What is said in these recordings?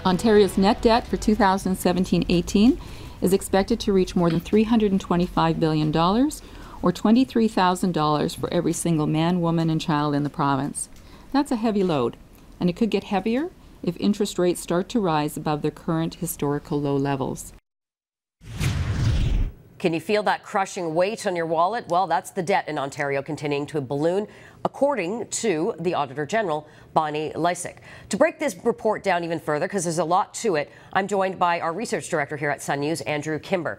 Ontario's net debt for 2017-18 is expected to reach more than $325 billion, or $23,000 for every single man, woman, and child in the province. That's a heavy load, and it could get heavier if interest rates start to rise above their current historical low levels. Can you feel that crushing weight on your wallet? Well, that's the debt in Ontario continuing to balloon, according to the Auditor General, Bonnie Lysyk. To break this report down even further, because there's a lot to it, I'm joined by our research director here at Sun News, Andrew Kimber.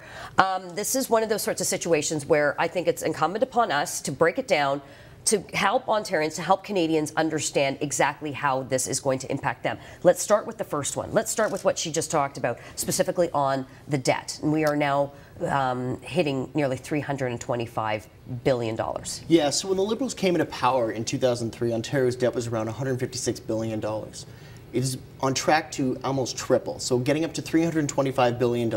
This is one of those sorts of situations where I think it's incumbent upon us to break it down, to help Ontarians, to help Canadians understand exactly how this is going to impact them. Let's start with the first one. Let's start with what she just talked about, specifically on the debt. And we are now hitting nearly $325 billion. Yeah, so when the Liberals came into power in 2003, Ontario's debt was around $156 billion. It is on track to almost triple, so getting up to $325 billion.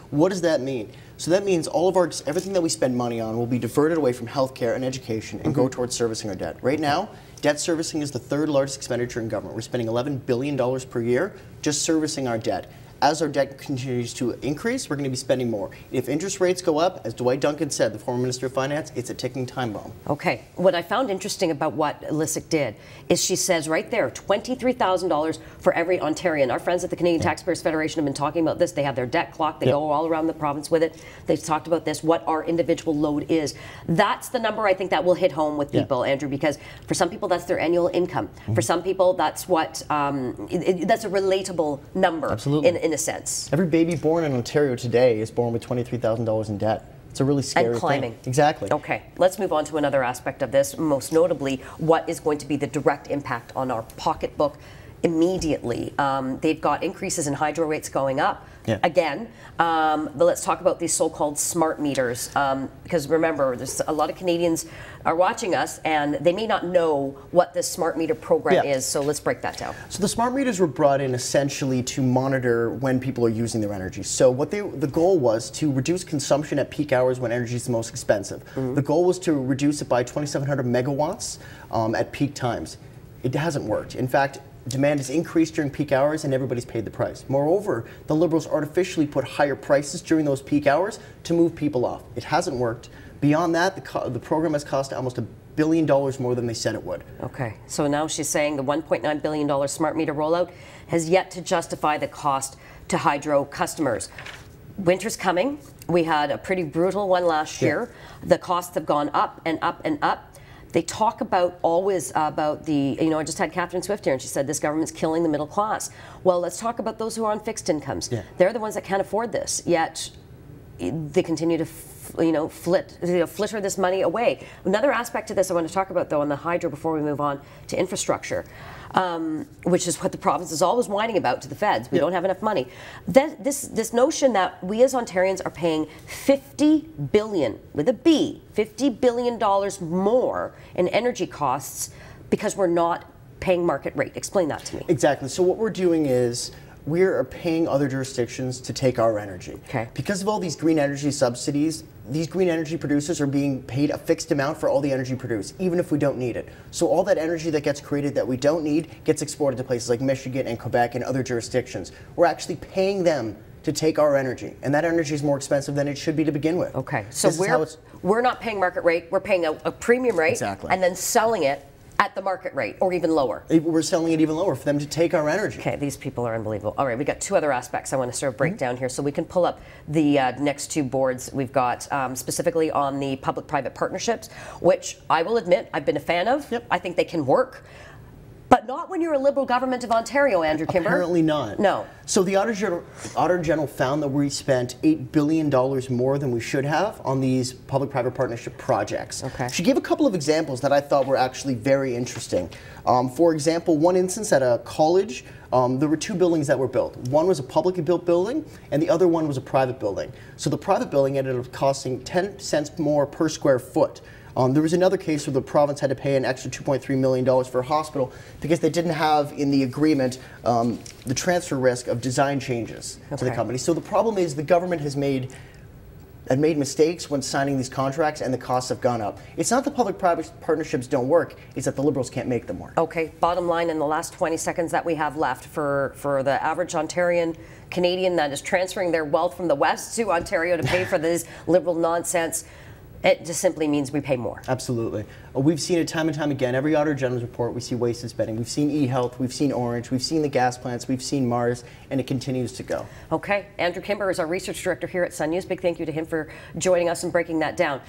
What does that mean? So that means all of everything that we spend money on will be diverted away from healthcare and education and go towards servicing our debt. Right now, debt servicing is the third largest expenditure in government. We're spending $11 billion per year just servicing our debt. As our debt continues to increase, we're going to be spending more. If interest rates go up, as Dwight Duncan said, the former Minister of Finance, it's a ticking time bomb. Okay. What I found interesting about what Lysyk did is she says right there, $23,000 for every Ontarian. Our friends at the Canadian Taxpayers Federation have been talking about this. They have their debt clock. They go all around the province with it. They've talked about this, what our individual load is. That's the number I think that will hit home with people, Andrew, because for some people that's their annual income. For some people that's what, that's a relatable number. Absolutely. In a sense. Every baby born in Ontario today is born with $23,000 in debt. It's a really scary and climbing. thing. Exactly. Okay, let's move on to another aspect of this, most notably what is going to be the direct impact on our pocketbook immediately. They've got increases in hydro rates going up again, but let's talk about these so-called smart meters, because remember, there's a lot of Canadians are watching us and they may not know what this smart meter program is, so let's break that down. So the smart meters were brought in essentially to monitor when people are using their energy. So what the goal was to reduce consumption at peak hours when energy is the most expensive. The goal was to reduce it by 2,700 megawatts at peak times. It hasn't worked. In fact, demand has increased during peak hours and everybody's paid the price. Moreover, the Liberals artificially put higher prices during those peak hours to move people off. It hasn't worked. Beyond that, the program has cost almost $1 billion more than they said it would. Okay, so now she's saying the $1.9 billion smart meter rollout has yet to justify the cost to hydro customers. Winter's coming. We had a pretty brutal one last year. The costs have gone up and up and up. They talk about always about the, I just had Catherine Swift here and she said this government's killing the middle class. Well, let's talk about those who are on fixed incomes. They're the ones that can't afford this, yet they continue to flitter this money away. Another aspect to this I want to talk about, though, on the hydro before we move on to infrastructure, which is what the province is always whining about to the feds. We don't have enough money. This notion that we as Ontarians are paying $50 billion, with a B, $50 billion more in energy costs because we're not paying market rate. Explain that to me. Exactly. So what we're doing is we are paying other jurisdictions to take our energy. Okay. Because of all these green energy subsidies, these green energy producers are being paid a fixed amount for all the energy produced, even if we don't need it. So all that energy that gets created that we don't need gets exported to places like Michigan and Quebec and other jurisdictions. We're actually paying them to take our energy, and that energy is more expensive than it should be to begin with. Okay, so we're not paying market rate, we're paying a premium rate, and then selling it at the market rate, or even lower. We're selling it even lower for them to take our energy. Okay, these people are unbelievable. All right, we got two other aspects I want to sort of break down here, so we can pull up the next two boards we've got, specifically on the public-private partnerships, which I will admit I've been a fan of. I think they can work. But not when you're a Liberal government of Ontario, Andrew Kimber. Apparently not. No. So the Auditor General found that we spent $8 billion more than we should have on these public-private partnership projects. Okay. She gave a couple of examples that I thought were actually very interesting. For example, one instance at a college, there were two buildings that were built. One was a publicly built building, and the other one was a private building. So the private building ended up costing 10 cents more per square foot. There was another case where the province had to pay an extra $2.3 million for a hospital because they didn't have in the agreement the transfer risk of design changes to the company. So the problem is the government has made have made mistakes when signing these contracts and the costs have gone up. It's not that public-private partnerships don't work, it's that the Liberals can't make them work. Okay, bottom line in the last 20 seconds that we have left for the average Ontarian Canadian that is transferring their wealth from the West to Ontario to pay for this Liberal nonsense, it just simply means we pay more. Absolutely. We've seen it time and time again. Every Auditor General's report, we see wasted spending. We've seen eHealth, we've seen Orange, we've seen the gas plants, we've seen Mars, and it continues to go. Okay, Andrew Kimber is our research director here at Sun News. Big thank you to him for joining us and breaking that down.